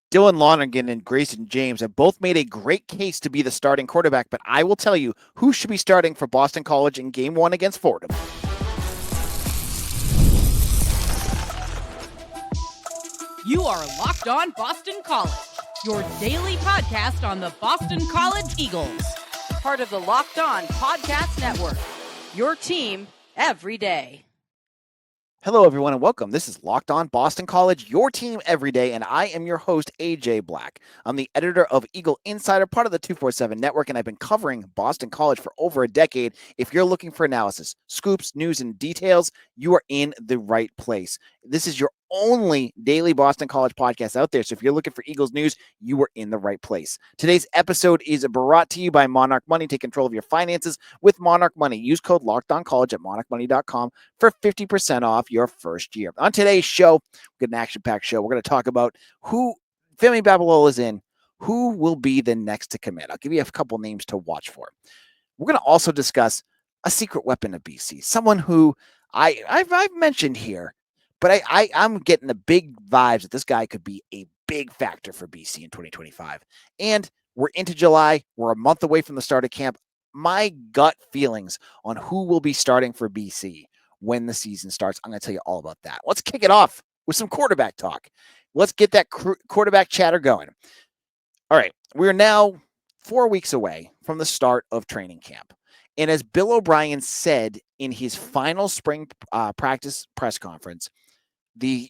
Dylan Lonergan and Grayson James have both made a great case to be the starting quarterback, but I will tell you who should be starting for Boston College in Game 1 against Fordham. You are Locked On Boston College, your daily podcast on the Boston College Eagles. Part of the Locked On Podcast Network, your team every day. Hello, everyone, and welcome. This is Locked On Boston College, your team every day, and I am your host, AJ Black. I'm the editor of Eagle Insider, part of the 247 Network, and I've been covering Boston College for over a decade. If you're looking for analysis, scoops, news, and details, you are in the right place. This is your only daily Boston College podcast out there. So if you're looking for Eagles news, you are in the right place. Today's episode is brought to you by Monarch Money. Take control of your finances with Monarch Money. Use code LOCKEDONCollege at monarchmoney.com for 50% off your first year. On today's show, we got an action-packed show. We're going to talk about who Femi Babalola is in, who will be the next to commit. I'll give you a couple names to watch for. We're going to also discuss a secret weapon of BC, someone who I've mentioned here, but I'm getting the big vibes that this guy could be a big factor for BC in 2025. And we're into July. We're a month away from the start of camp. My gut feelings on who will be starting for BC when the season starts, I'm going to tell you all about that. Let's kick it off with some quarterback talk. Let's get that quarterback chatter going. All right, we're now 4 weeks away from the start of training camp. And as Bill O'Brien said in his final spring practice press conference, the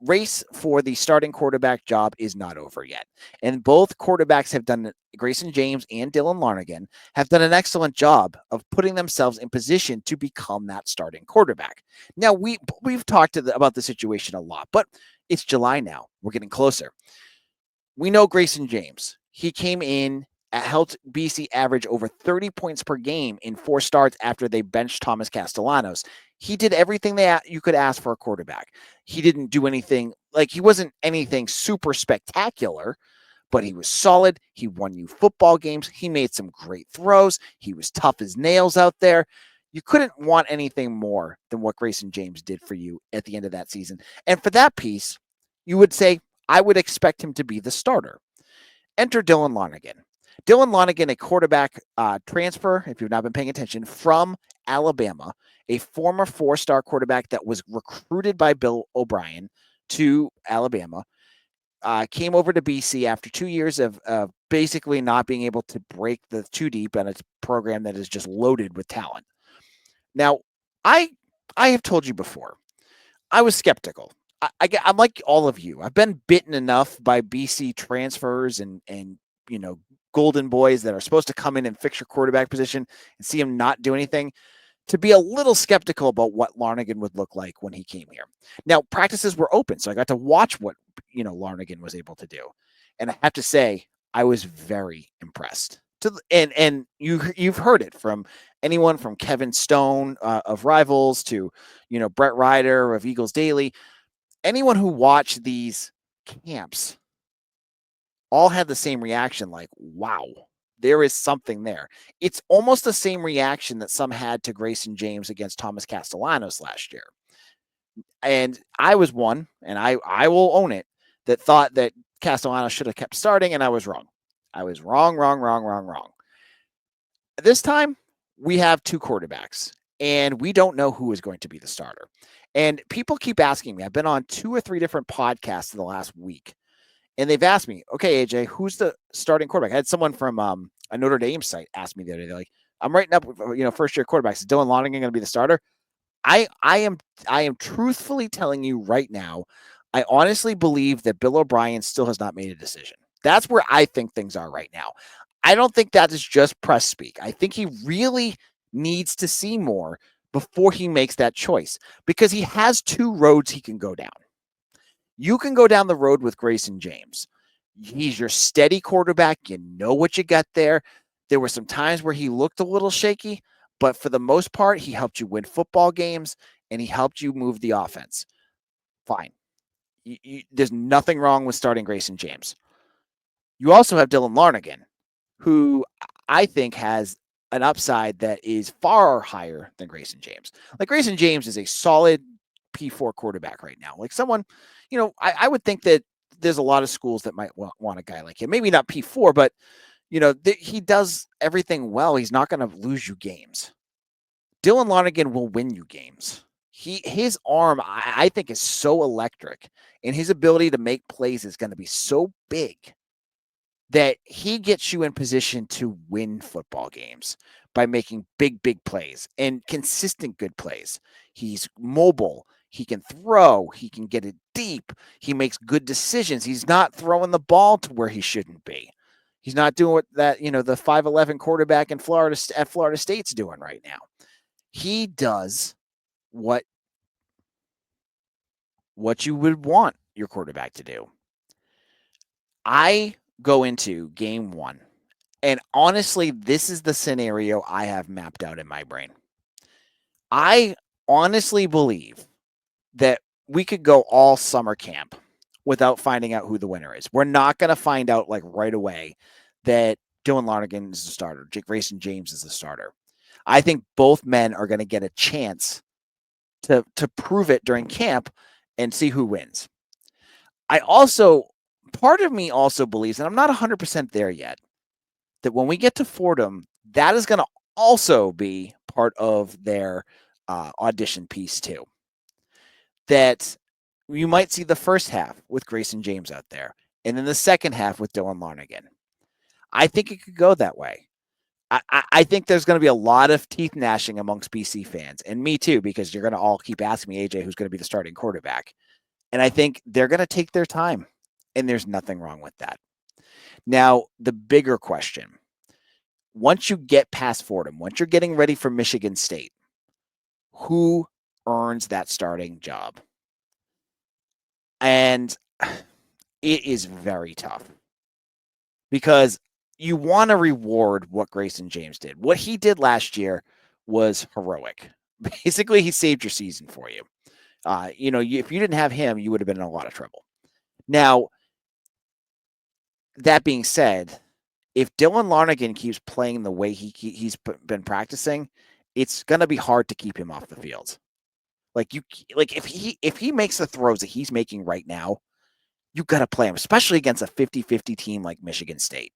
race for the starting quarterback job is not over yet. And both quarterbacks have done, Grayson James and Dylan Lonergan, have done an excellent job of putting themselves in position to become that starting quarterback. Now, we've talked about the situation a lot, but it's July now. We're getting closer. We know Grayson James. He came in, helped BC average over 30 points per game in 4 starts after they benched Thomas Castellanos. He did everything that you could ask for a quarterback. He didn't do anything, he wasn't anything super spectacular, but he was solid. He won you football games. He made some great throws. He was tough as nails out there. You couldn't want anything more than what Grayson James did for you at the end of that season. And for that piece, you would say, I would expect him to be the starter. Enter Dylan Lonergan. Dylan Lonergan, a quarterback transfer, if you've not been paying attention, from Alabama, a former 4-star quarterback that was recruited by Bill O'Brien to Alabama, came over to BC after 2 years of basically not being able to break the 2 deep on a program that is just loaded with talent. Now, I have told you before, I was skeptical. I'm like all of you. I've been bitten enough by BC transfers and golden boys that are supposed to come in and fix your quarterback position and see him not do anything to be a little skeptical about what Lonergan would look like when he came here. Now, practices were open, so I got to watch what, Lonergan was able to do. And I have to say, I was very impressed. And you've heard it from anyone from Kevin Stone of Rivals to, Brett Ryder of Eagles Daily. Anyone who watched these camps all had the same reaction, like, wow, there is something there. It's almost the same reaction that some had to Grayson James against Thomas Castellanos last year. And I was one, and I will own it, that thought that Castellanos should have kept starting, and I was wrong. I was wrong. This time, we have 2 quarterbacks, and we don't know who is going to be the starter. And people keep asking me, I've been on 2 or 3 different podcasts in the last week, and they've asked me, okay, AJ, who's the starting quarterback? I had someone from a Notre Dame site ask me the other day, they're like, I'm writing up, first-year quarterbacks. Is Dylan Lonergan going to be the starter? I am truthfully telling you right now, I honestly believe that Bill O'Brien still has not made a decision. That's where I think things are right now. I don't think that is just press speak. I think he really needs to see more before he makes that choice, because he has 2 roads he can go down. You can go down the road with Grayson James. He's your steady quarterback. You know what you got there. There were some times where he looked a little shaky, but for the most part, he helped you win football games and he helped you move the offense. Fine. There's nothing wrong with starting Grayson James. You also have Dylan Lonergan, who I think has an upside that is far higher than Grayson James. Like, Grayson James is a solid P4 quarterback right now. Like, someone, I would think that there's a lot of schools that might want a guy like him. Maybe not P4, but he does everything well. He's not going to lose you games. Dylan Lonergan will win you games. His arm, I think, is so electric, and his ability to make plays is going to be so big that he gets you in position to win football games by making big plays and consistent good plays. He's mobile. He can throw. He can get it deep. He makes good decisions. He's not throwing the ball to where he shouldn't be. He's not doing what that, the 5'11" quarterback at Florida State's doing right now. He does what you would want your quarterback to do. I go into game 1, and honestly, this is the scenario I have mapped out in my brain. I honestly believe that we could go all summer camp without finding out who the winner is. We're not going to find out like right away that Dylan Lonergan is the starter, Grayson James is the starter. I think both men are going to get a chance to prove it during camp and see who wins. Part of me also believes, and I'm not 100% there yet, that when we get to Fordham, that is going to also be part of their audition piece too. That you might see the first half with Grayson James out there, and then the second half with Dylan Lonergan. I think it could go that way. I think there's going to be a lot of teeth gnashing amongst BC fans, and me too, because you're going to all keep asking me, AJ, who's going to be the starting quarterback. And I think they're going to take their time, and there's nothing wrong with that. Now, the bigger question, once you get past Fordham, once you're getting ready for Michigan State, who earns that starting job? And it is very tough because you want to reward what Grayson James did. What he did last year was heroic. Basically, he saved your season for you. If you didn't have him, you would have been in a lot of trouble. Now, that being said, if Dylan Lonergan keeps playing the way he's been practicing, it's going to be hard to keep him off the field. If he makes the throws that he's making right now, you got to play him, especially against a 50-50 team like Michigan State.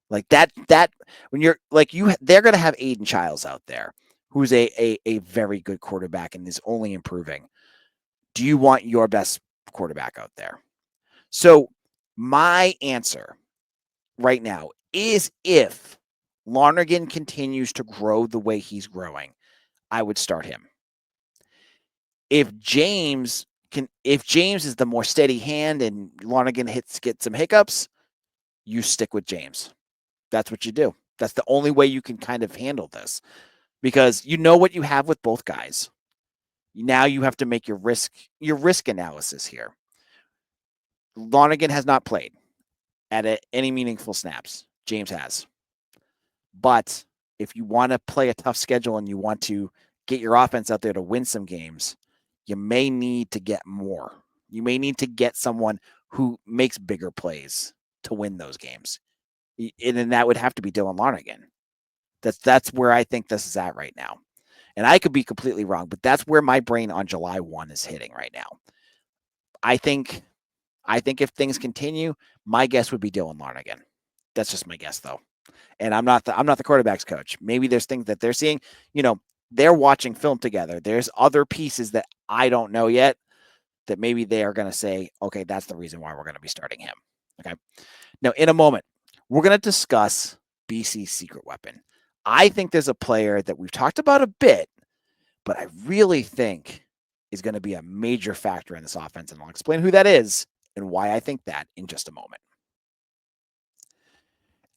Like that when you're like they're going to have Aiden Childs out there, who's a very good quarterback and is only improving. Do you want your best quarterback out there? So my answer right now is if Lonergan continues to grow the way he's growing, I would start him. If James is the more steady hand and Lonergan gets some hiccups, you stick with James. That's what you do. That's the only way you can kind of handle this, because you know what you have with both guys. Now you have to make your risk analysis here. Lonergan has not played at any meaningful snaps. James has. But if you want to play a tough schedule and you want to get your offense out there to win some games, you may need to get more. You may need to get someone who makes bigger plays to win those games. And then that would have to be Dylan Lonergan. That's where I think this is at right now. And I could be completely wrong, but that's where my brain on July 1 is hitting right now. I think if things continue, my guess would be Dylan Lonergan. That's just my guess, though. And I'm not the quarterback's coach. Maybe there's things that they're seeing. They're watching film together. There's other pieces that I don't know yet that maybe they are going to say, okay, that's the reason why we're going to be starting him. Okay. Now, in a moment, we're going to discuss BC's secret weapon. I think there's a player that we've talked about a bit, but I really think is going to be a major factor in this offense. And I'll explain who that is and why I think that in just a moment.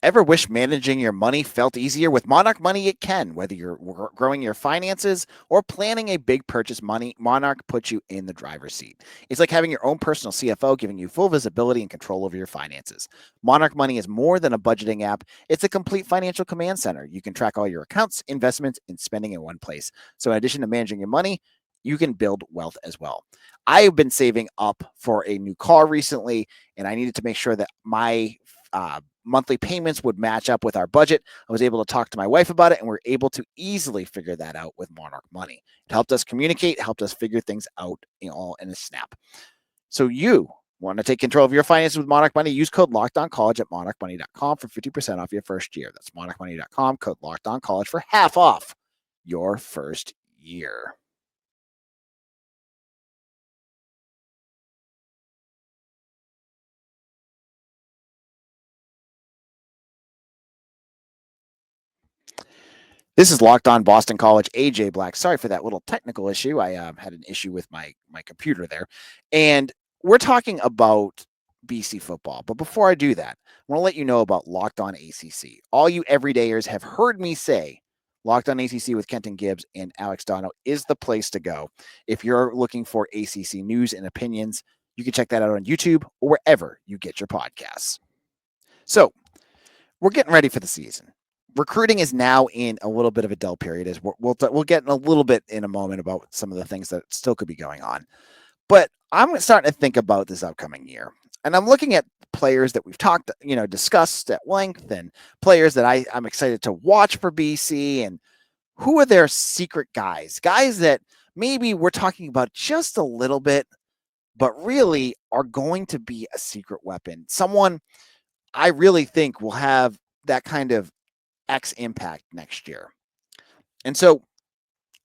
Ever wish managing your money felt easier? With Monarch Money, it can. Whether you're growing your finances or planning a big purchase, Monarch puts you in the driver's seat. It's like having your own personal CFO, giving you full visibility and control over your finances. Monarch Money is more than a budgeting app. It's a complete financial command center. You can track all your accounts, investments, and spending in one place. So in addition to managing your money, you can build wealth as well. I have been saving up for a new car recently, and I needed to make sure that my monthly payments would match up with our budget. I was able to talk to my wife about it, and we're able to easily figure that out with Monarch Money. It helped us communicate, helped us figure things out all in a snap. So you Want to take control of your finances with Monarch Money? Use code LOCKEDONCollege at monarchmoney.com for 50% off your first year. That's monarchmoney.com, code LOCKEDONCollege for half off your first year. This is Locked On Boston College. AJ Black. Sorry for that little technical issue. I had an issue with my computer there, and we're talking about BC football. But before I do that, I want to let you know about Locked On ACC. All you everydayers have heard me say Locked On ACC with Kenton Gibbs and Alex Dono is the place to go if you're looking for ACC news and opinions. You can check that out on YouTube or wherever you get your podcasts. So we're getting ready for the season. Recruiting is now in a little bit of a dull period. As we'll get in a little bit in a moment about some of the things that still could be going on. But I'm starting to think about this upcoming year, and I'm looking at players that we've discussed at length, and players that I'm excited to watch for BC, and who are their secret guys that maybe we're talking about just a little bit, but really are going to be a secret weapon. Someone I really think will have that kind of X impact next year. And so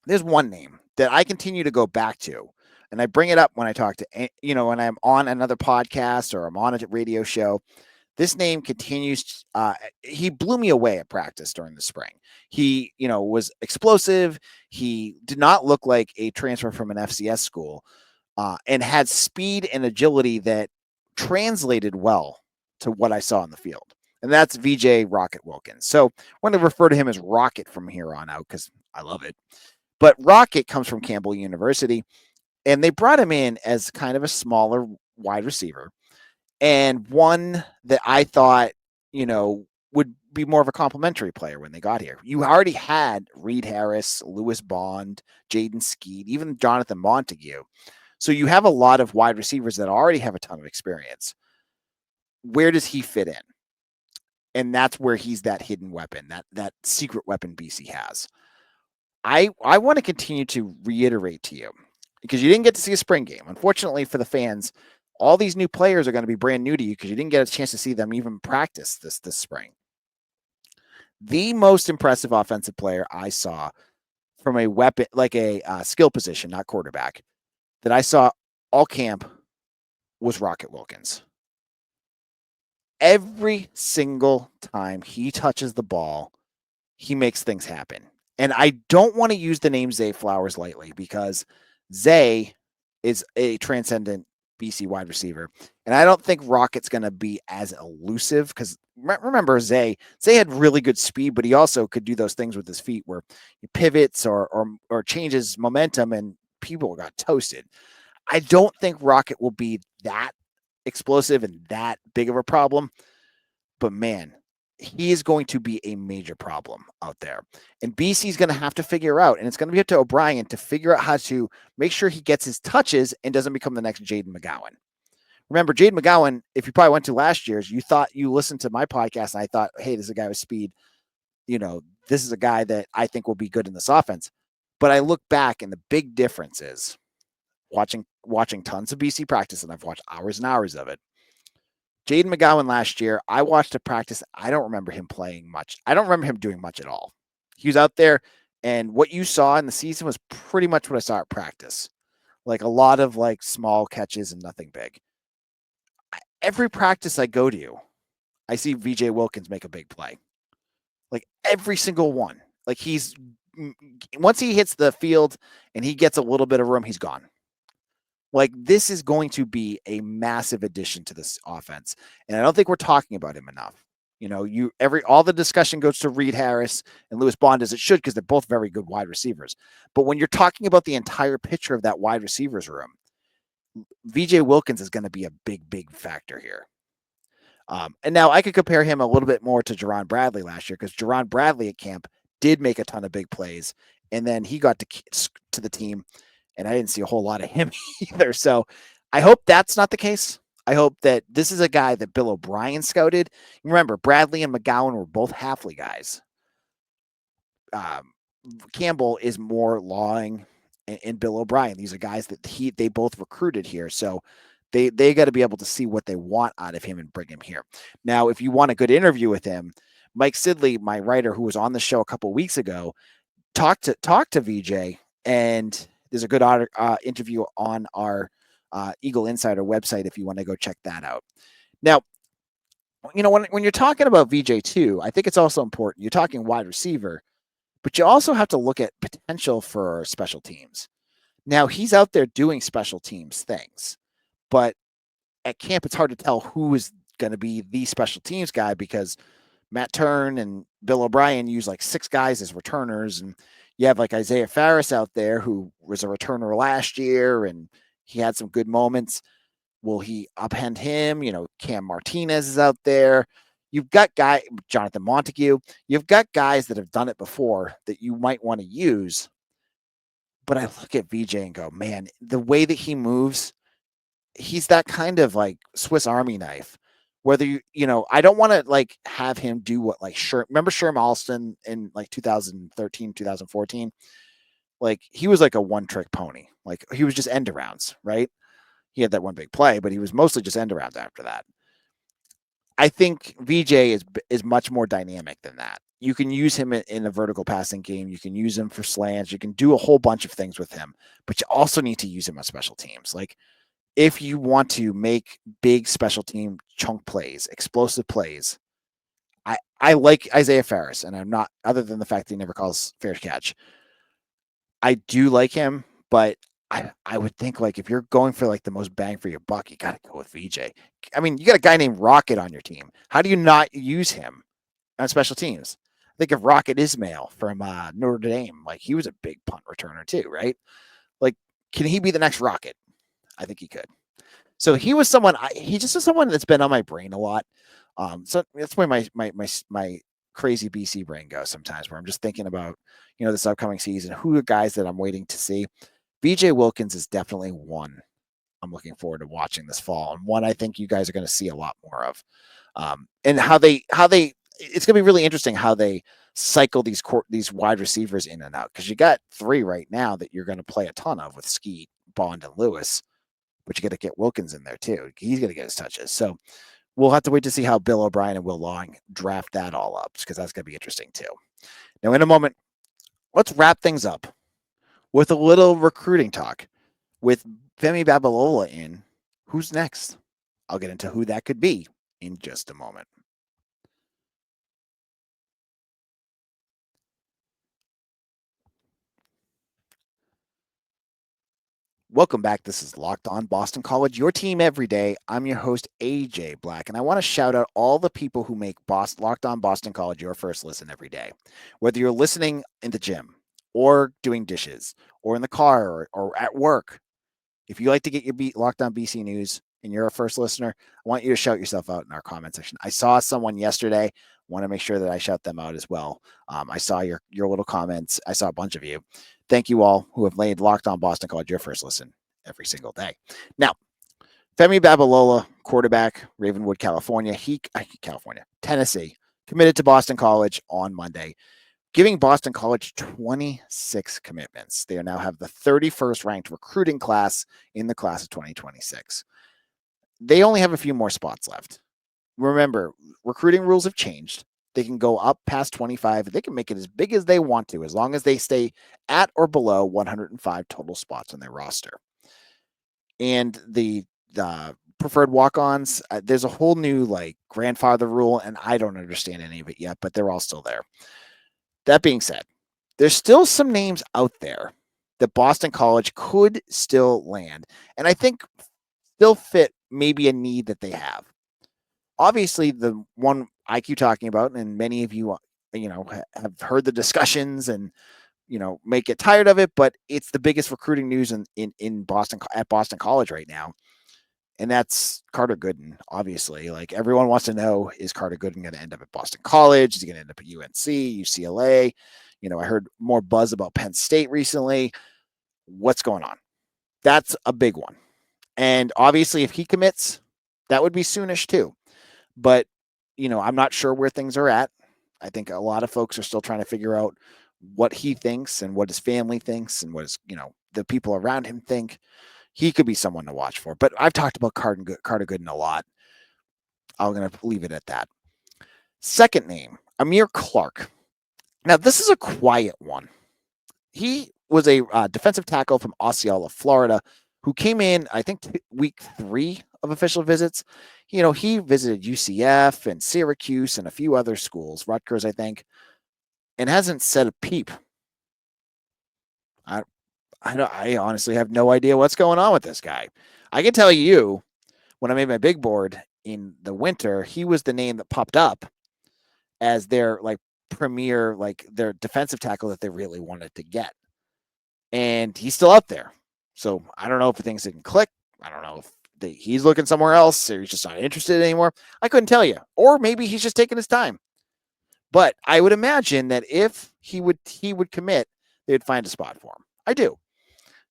there's one name that I continue to go back to, and I bring it up when I talk to, when I'm on another podcast or I'm on a radio show. This name continues. He blew me away at practice during the spring. He, was explosive. He did not look like a transfer from an FCS school, and had speed and agility that translated well to what I saw in the field. And that's VJ Rocket Wilkins. So I'm going to refer to him as Rocket from here on out because I love it. But Rocket comes from Campbell University, and they brought him in as kind of a smaller wide receiver, and one that I thought, would be more of a complimentary player when they got here. You already had Reed Harris, Lewis Bond, Jaden Skeet, even Jonathan Montague. So you have a lot of wide receivers that already have a ton of experience. Where does he fit in? And that's where he's that hidden weapon, that secret weapon BC has. I want to continue to reiterate to you, because you didn't get to see a spring game. Unfortunately for the fans, all these new players are going to be brand new to you because you didn't get a chance to see them even practice this spring. The most impressive offensive player I saw from a weapon, like a skill position, not quarterback, that I saw all camp was Rocket Wilkins. Every single time he touches the ball, he makes things happen. And I don't want to use the name Zay Flowers lightly, because Zay is a transcendent BC wide receiver. And I don't think Rocket's going to be as elusive, because remember, Zay had really good speed, but he also could do those things with his feet where he pivots or changes momentum, and people got toasted. I don't think Rocket will be that explosive and that big of a problem, but man, he is going to be a major problem out there. And BC is going to have to figure out, and it's going to be up to O'Brien to figure out how to make sure he gets his touches and doesn't become the next Jaden McGowan. Remember, Jaden McGowan, if you probably went to last year's, you thought you listened to my podcast and I thought, hey, this is a guy with speed. This is a guy that I think will be good in this offense. But I look back, and the big difference is watching tons of BC practice, and I've watched hours and hours of it. Jaden McGowan last year, I watched a practice. I don't remember him playing much. I don't remember him doing much at all. He was out there, and what you saw in the season was pretty much what I saw at practice. Like a lot of small catches and nothing big. Every practice I go to, I see VJ Wilkins make a big play. Like every single one. Like once he hits the field and he gets a little bit of room, he's gone. Like, this is going to be a massive addition to this offense. And I don't think we're talking about him enough. All the discussion goes to Reed Harris and Lewis Bond, as it should, because they're both very good wide receivers. But when you're talking about the entire picture of that wide receivers room, VJ Wilkins is going to be a big, big factor here. And now I could compare him a little bit more to Jerron Bradley last year, because Jerron Bradley at camp did make a ton of big plays. And then he got to the team, and I didn't see a whole lot of him either. So I hope that's not the case. I hope that this is a guy that Bill O'Brien scouted. Remember, Bradley and McGowan were both Hafley guys. Campbell is more Lawing and Bill O'Brien. These are guys that they both recruited here. So They got to be able to see what they want out of him and bring him here. Now, if you want a good interview with him, Mike Sidley, my writer who was on the show a couple of weeks ago, talked to VJ, and there's a good interview on our Eagle Insider website if you want to go check that out. Now, when you're talking about VJ too, I think it's also important. You're talking wide receiver, but you also have to look at potential for special teams. Now, he's out there doing special teams things, but at camp, it's hard to tell who is going to be the special teams guy because Matt Turn and Bill O'Brien use like 6 guys as returners. And you have like Isaiah Farris out there who was a returner last year and he had some good moments. Will he upend him? Cam Martinez is out there. You've got Jonathan Montague. You've got guys that have done it before that you might want to use. But I look at VJ and go, man, the way that he moves, he's that kind of like Swiss Army knife. Whether I don't want to like have him do what like remember Sherm Alston in like 2013, 2014? Like he was like a one-trick pony. Like he was just end arounds, right? He had that one big play, but he was mostly just end arounds after that. I think VJ is much more dynamic than that. You can use him in a vertical passing game. You can use him for slants. You can do a whole bunch of things with him, but you also need to use him on special teams. Like if you want to make big special team chunk plays, explosive plays, I like Isaiah Farris, and I'm not, other than the fact that he never calls fair catch. I do like him, but I would think like if you're going for like the most bang for your buck, you got to go with VJ. I mean, you got a guy named Rocket on your team. How do you not use him on special teams? Think of Rocket Ismail from Notre Dame. Like he was a big punt returner too, right? Like, can he be the next Rocket? I think he could. So he was someone. He just is someone that's been on my brain a lot. So that's where my crazy BC brain goes sometimes, where I'm just thinking about this upcoming season. Who are guys that I'm waiting to see? BJ Wilkins is definitely one I'm looking forward to watching this fall, and one I think you guys are going to see a lot more of. And how they it's going to be really interesting how they cycle these wide receivers in and out, because you got 3 right now that you're going to play a ton of with Skeet, Bond, and Lewis. But you got to get Wilkins in there too. He's going to get his touches. So we'll have to wait to see how Bill O'Brien and Will Long draft that all up, because that's going to be interesting too. Now, in a moment, let's wrap things up with a little recruiting talk with Femi Babalola in. Who's next? I'll get into who that could be in just a moment. Welcome back. This is Locked On Boston College, your team every day. I'm your host, AJ Black, and I want to shout out all the people who make Locked On Boston College your first listen every day. Whether you're listening in the gym or doing dishes or in the car or at work, if you like to get your Locked On BC News and you're a first listener, I want you to shout yourself out in our comment section. I saw someone yesterday. Want to make sure that I shout them out as well. I saw your little comments. I saw a bunch of you. Thank you all who have made Locked On Boston College your first listen every single day. Now, Femi Babalola, quarterback, Ravenwood, Tennessee, committed to Boston College on Monday, giving Boston College 26 commitments. They now have the 31st ranked recruiting class in the class of 2026. They only have a few more spots left. Remember, recruiting rules have changed. They can go up past 25. They can make it as big as they want to, as long as they stay at or below 105 total spots on their roster. And the preferred walk-ons, there's a whole new like grandfather rule, and I don't understand any of it yet, but they're all still there. That being said, there's still some names out there that Boston College could still land, and I think still fit maybe a need that they have. Obviously, the one I keep talking about, and many of you, have heard the discussions and, may get tired of it, but it's the biggest recruiting news in Boston, at Boston College right now. And that's Carter Gooden, obviously. Like everyone wants to know, is Carter Gooden going to end up at Boston College? Is he going to end up at UNC, UCLA? I heard more buzz about Penn State recently. What's going on? That's a big one. And obviously, if he commits, that would be soonish too. But, I'm not sure where things are at. I think a lot of folks are still trying to figure out what he thinks and what his family thinks and what his, the people around him think. he could be someone to watch for. But I've talked about Carter Gooden a lot. I'm going to leave it at that. Second name, Amir Clark. Now, this is a quiet one. He was a defensive tackle from Osceola, Florida, who came in, I think, week 3 of official visits. He visited UCF and Syracuse and a few other schools, Rutgers, I think, and hasn't said a peep. I honestly have no idea what's going on with this guy. I can tell you, when I made my big board in the winter, he was the name that popped up as their premier, their defensive tackle that they really wanted to get. And he's still out there. So I don't know if things didn't click. I don't know if he's looking somewhere else or he's just not interested anymore. I couldn't tell you. Or maybe he's just taking his time. But I would imagine that if he would commit, they would find a spot for him. I do.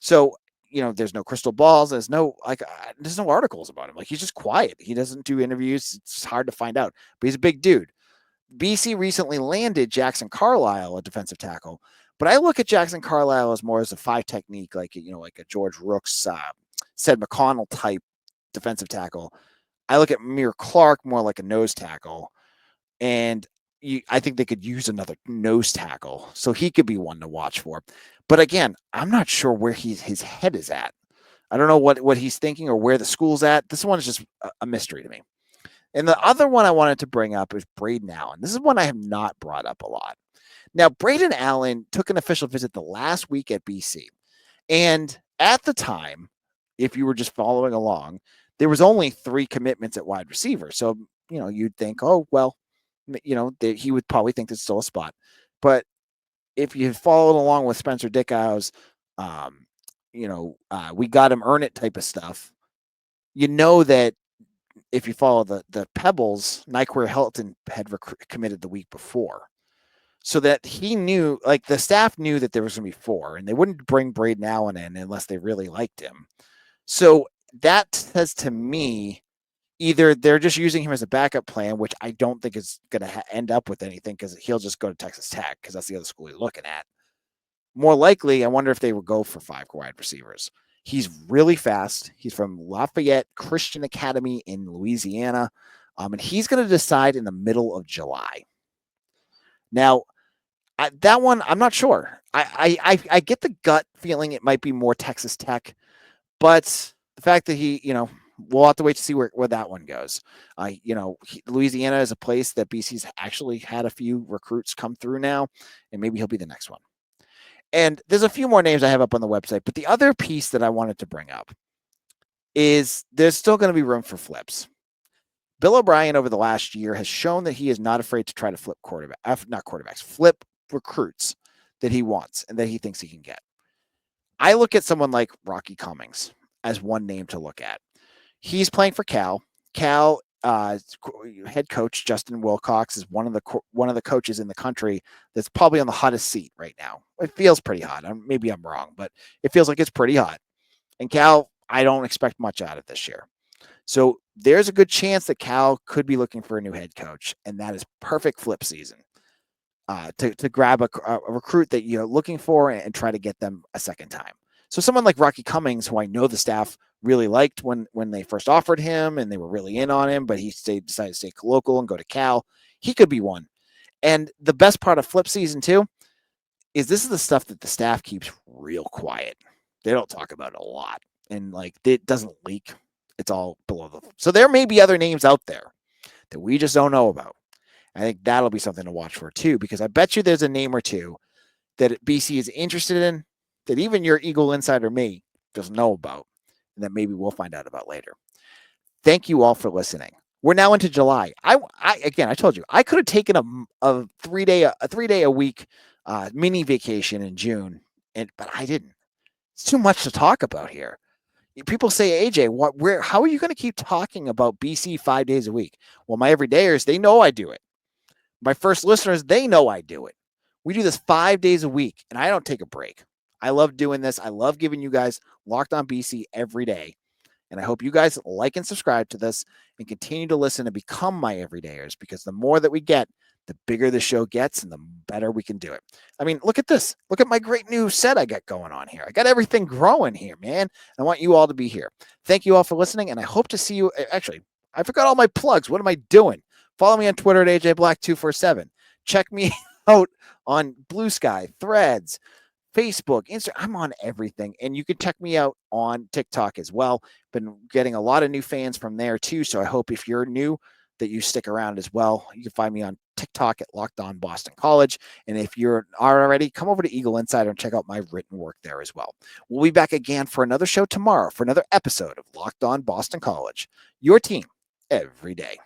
So, there's no crystal balls. There's no articles about him. He's just quiet. He doesn't do interviews. It's hard to find out. But he's a big dude. BC recently landed Jackson Carlisle, a defensive tackle. But I look at Jackson Carlisle as more as a 5 technique, like a George Rooks, Sed McConnell type defensive tackle. I look at Amir Clark more like a nose tackle. And I think they could use another nose tackle. So he could be one to watch for. But again, I'm not sure where his head is at. I don't know what he's thinking or where the school's at. This one is just a mystery to me. And the other one I wanted to bring up is Braden Allen. This is one I have not brought up a lot. Now, Braden Allen took an official visit the last week at BC. And at the time, if you were just following along, there was only 3 commitments at wide receiver. So, you'd think, oh, well, he would probably think there's still a spot. But if you followed along with Spencer Dickow's, we got him, earn it type of stuff, that if you follow the Pebbles, Nyquist Helton had committed the week before. So that he knew, the staff knew that there was going to be 4, and they wouldn't bring Braden Allen in unless they really liked him. So that says to me, either they're just using him as a backup plan, which I don't think is going to end up with anything because he'll just go to Texas Tech because that's the other school he's looking at. More likely, I wonder if they would go for 5 wide receivers. He's really fast. He's from Lafayette Christian Academy in Louisiana, and he's going to decide in the middle of July. Now, that one, I'm not sure. I get the gut feeling it might be more Texas Tech, but the fact that we'll have to wait to see where that one goes. Louisiana is a place that BC's actually had a few recruits come through now, and maybe he'll be the next one. And there's a few more names I have up on the website, but the other piece that I wanted to bring up is there's still going to be room for flips. Bill O'Brien over the last year has shown that he is not afraid to try to flip flip recruits that he wants and that he thinks he can get. I look at someone like Rocky Cummings as one name to look at. He's playing for Cal. Cal head coach Justin Wilcox is one of the coaches in the country that's probably on the hottest seat right now. It feels pretty hot. Maybe I'm wrong, but it feels like it's pretty hot. And Cal, I don't expect much out of this year. So there's a good chance that Cal could be looking for a new head coach, and that is perfect flip season to grab a recruit that you're looking for and try to get them a second time. So someone like Rocky Cummings, who I know the staff really liked when they first offered him and they were really in on him, but he decided to stay local and go to Cal. He could be one. And the best part of flip season too is this is the stuff that the staff keeps real quiet. They don't talk about it a lot, and it doesn't leak. It's all below the. So there may be other names out there that we just don't know about. I think that'll be something to watch for too, because I bet you there's a name or two that BC is interested in that even your Eagle insider me doesn't know about, and that maybe we'll find out about later. Thank you all for listening. We're now into July. I told you I could have taken a 3-day a week mini vacation in June, but I didn't. It's too much to talk about here. People say, AJ, how are you going to keep talking about BC 5 days a week? Well, my everydayers, they know I do it. My first listeners, they know I do it. We do this 5 days a week, and I don't take a break. I love doing this. I love giving you guys Locked On BC every day. And I hope you guys like and subscribe to this and continue to listen and become my everydayers, because the more that we get, the bigger the show gets and the better we can do it. I mean, look at this. Look at my great new set I got going on here. I got everything growing here, man. I want you all to be here. Thank you all for listening, and I hope to see you. Actually, I forgot all my plugs. What am I doing? Follow me on Twitter at AJBlack247. Check me out on Blue Sky, Threads, Facebook, Instagram. I'm on everything. And you can check me out on TikTok as well. Been getting a lot of new fans from there too. So I hope if you're new that you stick around as well. You can find me on TikTok at Locked On Boston College. And if you're already, come over to Eagle Insider and check out my written work there as well. We'll be back again for another show tomorrow for another episode of Locked On Boston College, your team every day.